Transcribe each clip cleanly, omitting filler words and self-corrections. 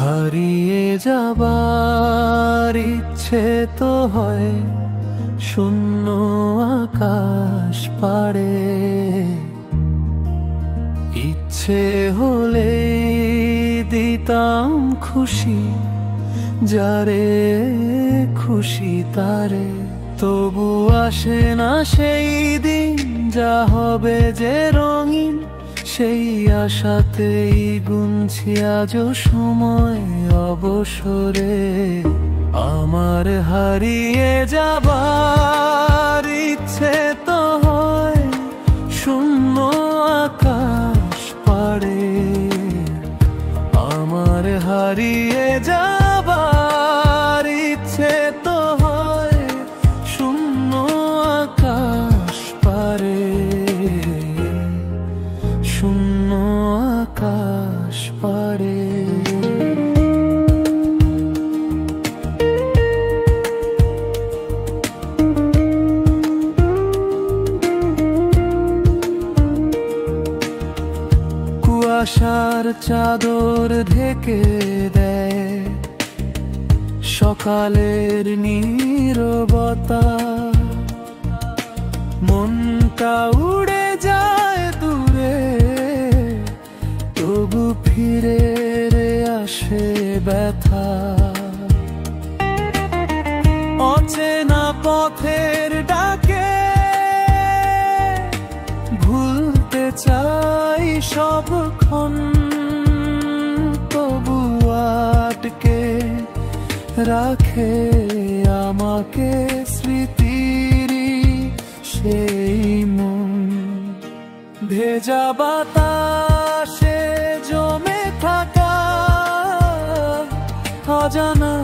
হারিয়ে যাবার ইচ্ছে তো হয় শূন্য আকাশ পাড়ে। ইচ্ছে হলে দিতাম খুশি যারে খুশি তারে, তবু আসে না সেই দিন যা হবে যে রঙিন। সেই আশাতেই গুনছি আজও সময় অবসরে। আমার হারিয়ে যাবার ইচ্ছে তো হয় শূন্য আকাশ পাড়ে। আমার হারিয়ে যাবার ইচ্ছে তো হয় শূন্য আকাশ পাড়ে, শূন্য আকাশ পাড়ে। কুয়াশার চাদর ঢেকে দেয় সকালের নীরবতা। মনটা উড়ে যায় দূরে, তবু ফিরে আসে ব্যথা। অচেনা পথের ডাকে ভুলতে চাই সবক্ষণ, তবু আটকে রাখে আমাকে স্মৃতিরই সেই মন। ভেজা বাতাসে জমে থাকা অজানা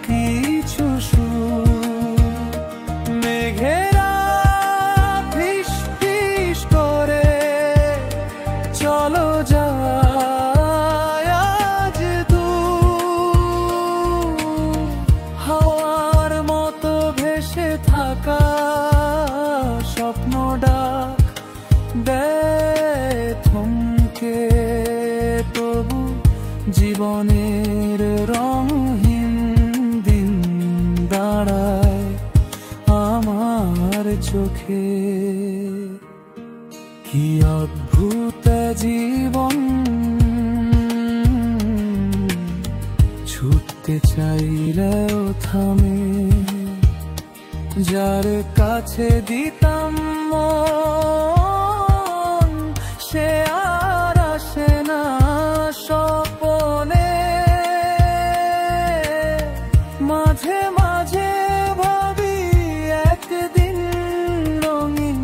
কিছু সুর, মেঘেরা ফিস ফিস করে চলো যায় আজ দূর। হাওয়ার মতো ভেসে থাকা স্বপ্ন ডাক দেয় থমকে, তবু জীবনের রঙহীন দিন দাঁড়ায় আমার চোখে। কি অদ্ভুত জীবন, ছুটতে চাইলেও থামে। যার কাছে দিতাম মন সে আর আসে না স্বপনে। মাঝে মাঝে ভাবি একদিন রঙিন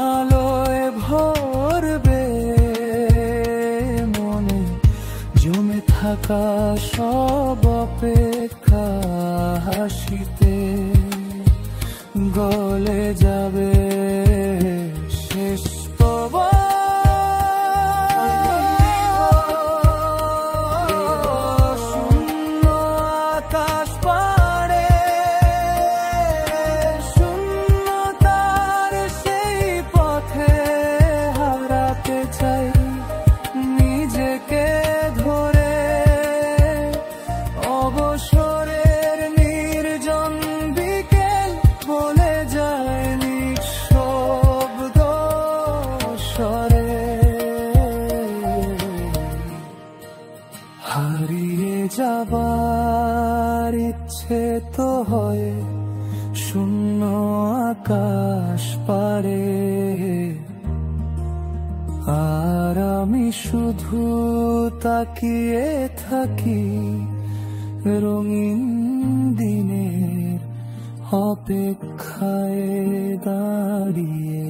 আলোয় ভরবে মনে। জমে থাকা সব অপেক্ষা হাসিতে গলে যাবে শেষ তবা। শূন্য আকাশ পাড়ে শূন্যতার সেই পথে হারাতে চাই নিজেকে ধরে। অবসরের নির্জন বিকেল বলে যায় নিঃশব্দ স্বরে। হারিয়ে যাবার ইচ্ছে তো হয় শূন্য আকাশ পাড়ে। আর আমি শুধু তাকিয়ে থাকি রঙিন দিনের অপেক্ষায় দাঁড়িয়ে।